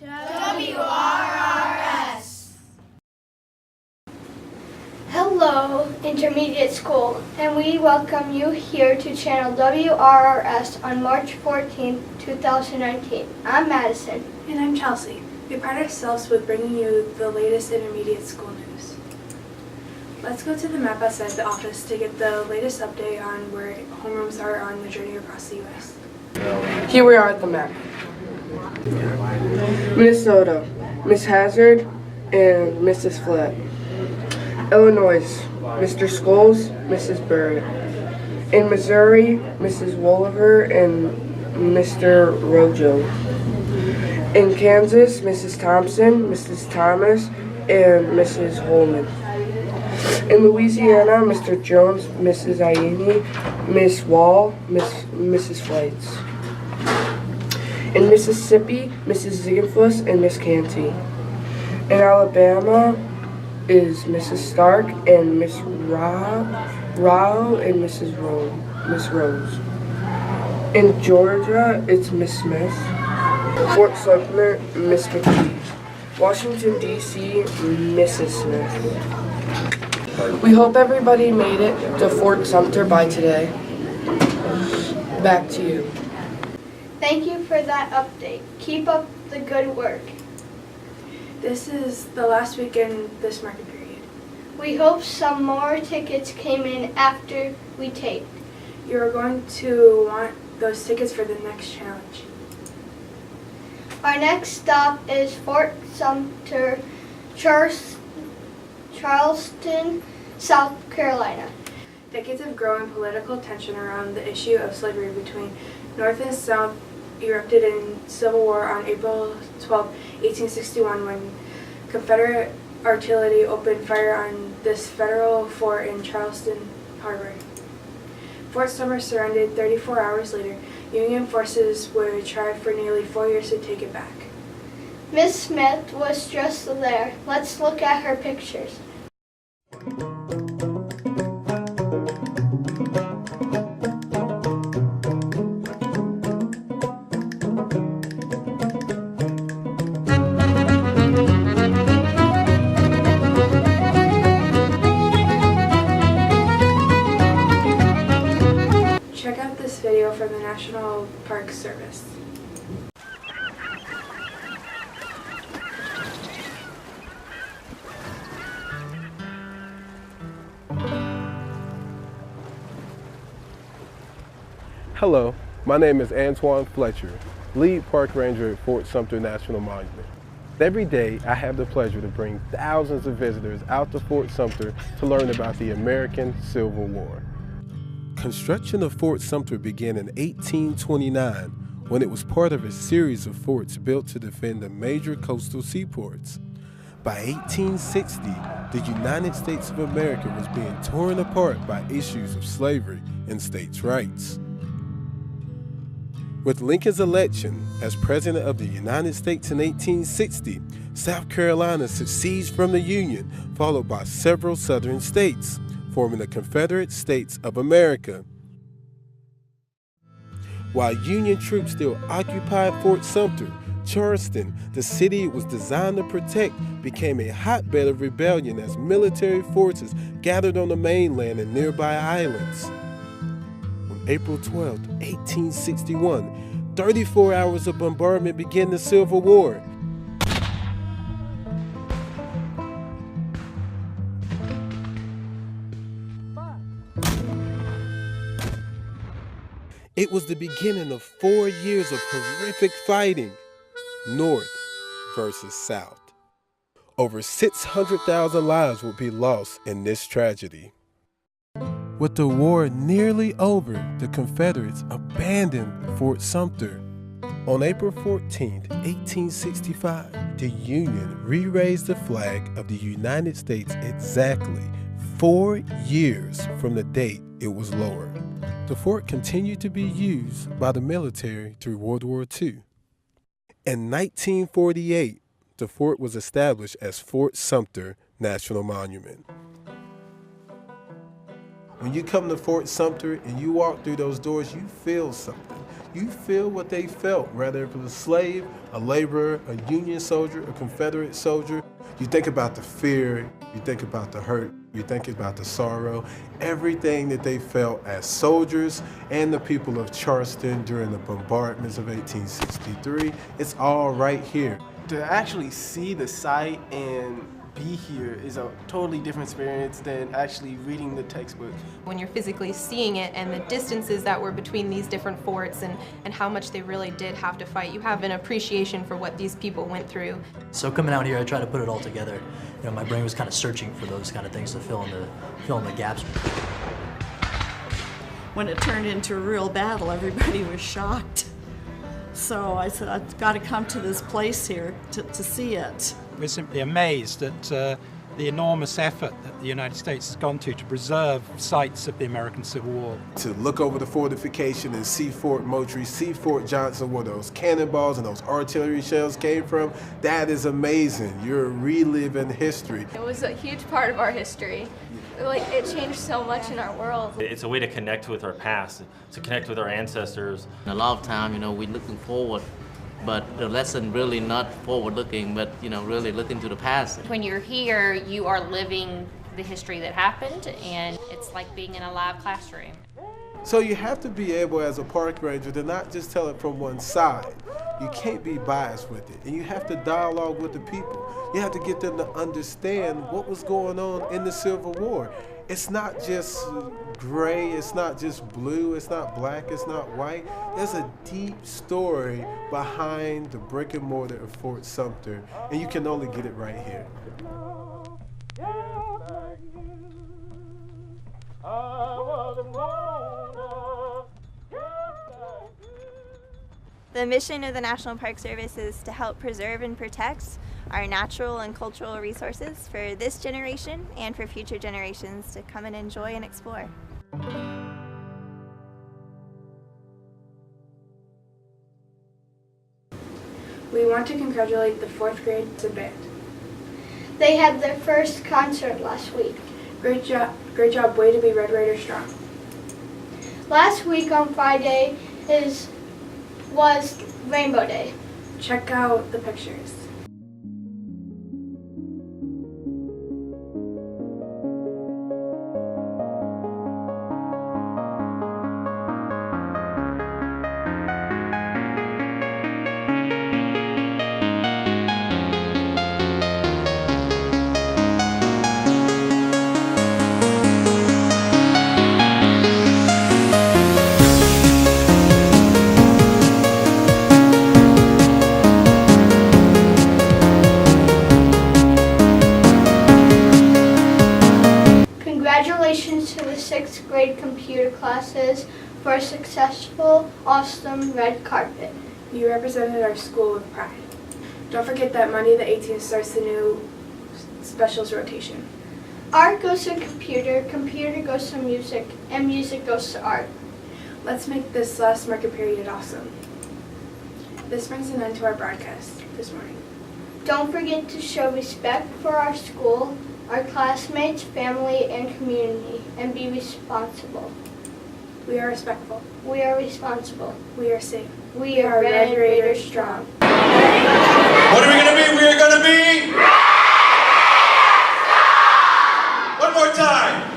WRRS. Hello, Intermediate School, and we welcome you here to Channel WRRS on March 14, 2019. I'm Madison. And I'm Chelsea. We pride ourselves with bringing you the latest intermediate school news. Let's go to the map outside the office to get the latest update on where homerooms are on the journey across the U.S. Here we are at the map. Minnesota, Miss Hazard and Mrs. Flatt. Illinois, Mr. Scholes, Mrs. Barrett. In Missouri, Mrs. Wolliver and Mr. Rojo. In Kansas, Mrs. Thompson, Mrs. Thomas, and Mrs. Holman. In Louisiana, Mr. Jones, Mrs. Iene, Miss Wall, Mrs. Flights. In Mississippi, Mrs. Ziegenfuss and Miss Canty. In Alabama is Mrs. Stark and Miss Rao and Miss Rose. In Georgia, it's Miss Smith. Fort Sumter, Miss McKee. Washington, D.C., Mrs. Smith. We hope everybody made it to Fort Sumter by today. Back to you. Thank you for that update. Keep up the good work. This is the last weekend this market period. We hope some more tickets came in after we taped. You're going to want those tickets for the next challenge. Our next stop is Fort Sumter, Charleston, South Carolina. Decades of growing political tension around the issue of slavery between North and South erupted in Civil War on April 12, 1861, when Confederate artillery opened fire on this federal fort in Charleston Harbor. Fort Sumter surrendered 34 hours later. Union forces would try for nearly 4 years to take it back. Miss Smith was just there. Let's look at her pictures. Check out this video from the National Park Service. Hello, my name is Antoine Fletcher, lead park ranger at Fort Sumter National Monument. Every day, I have the pleasure to bring thousands of visitors out to Fort Sumter to learn about the American Civil War. Construction of Fort Sumter began in 1829 when it was part of a series of forts built to defend the major coastal seaports. By 1860, the United States of America was being torn apart by issues of slavery and states' rights. With Lincoln's election as President of the United States in 1860, South Carolina secedes from the Union, followed by several southern states, forming the Confederate States of America. While Union troops still occupied Fort Sumter, Charleston, the city it was designed to protect, became a hotbed of rebellion as military forces gathered on the mainland and nearby islands. On April 12, 1861, 34 hours of bombardment began the Civil War. It was the beginning of 4 years of horrific fighting, North versus South. Over 600,000 lives would be lost in this tragedy. With the war nearly over, the Confederates abandoned Fort Sumter. On April 14, 1865, the Union re-raised the flag of the United States exactly 4 years from the date it was lowered. The fort continued to be used by the military through World War II. In 1948, the fort was established as Fort Sumter National Monument. When you come to Fort Sumter and you walk through those doors, you feel something. you feel what they felt, whether it was a slave, a laborer, a Union soldier, a Confederate soldier. You think about the fear, you think about the hurt, you think about the sorrow, everything that they felt as soldiers and the people of Charleston during the bombardments of 1863. It's all right here. To actually see the site and be here is a totally different experience than actually reading the textbook. When you're physically seeing it and the distances that were between these different forts and how much they really did have to fight, you have an appreciation for what these people went through. So coming out here, I try to put it all together. You know, my brain was kind of searching for those kind of things to fill in the gaps. When it turned into a real battle, everybody was shocked. So I said, I've got to come to this place here to see it. We're simply amazed at the enormous effort that the United States has gone to preserve sites of the American Civil War. To look over the fortification and see Fort Moultrie, see Fort Johnson, where those cannonballs and those artillery shells came from, that is amazing. You're reliving history. It was a huge part of our history. Like, it changed so much in our world. It's a way to connect with our past, to connect with our ancestors. A lot of time, you know, we're looking forward, but the lesson really not forward-looking, but, you know, really looking to the past. When you're here, you are living the history that happened, and it's like being in a live classroom. So you have to be able, as a park ranger, to not just tell it from one side. You can't be biased with it, and you have to dialogue with the people. You have to get them to understand what was going on in the Civil War. It's not just gray, it's not just blue, it's not black, it's not white. There's a deep story behind the brick and mortar of Fort Sumter, and you can only get it right here. The mission of the National Park Service is to help preserve and protect our natural and cultural resources for this generation and for future generations to come and enjoy and explore. We want to congratulate the 4th grade band. They had their first concert last week. Great job, way to be Red Raider strong. Last week on Friday was Rainbow Day. Check out the pictures. Congratulations to the 6th grade computer classes for a successful, awesome red carpet. You represented our school with pride. Don't forget that Monday the 18th starts the new specials rotation. Art goes to computer, computer goes to music, and music goes to art. Let's make this last market period awesome. This brings an end to our broadcast this morning. Don't forget to show respect for our school, our classmates, family, and community, and be responsible. We are respectful. We are responsible. We are safe. We are Red Raider strong. What are we going to be? We are going to be... One more time.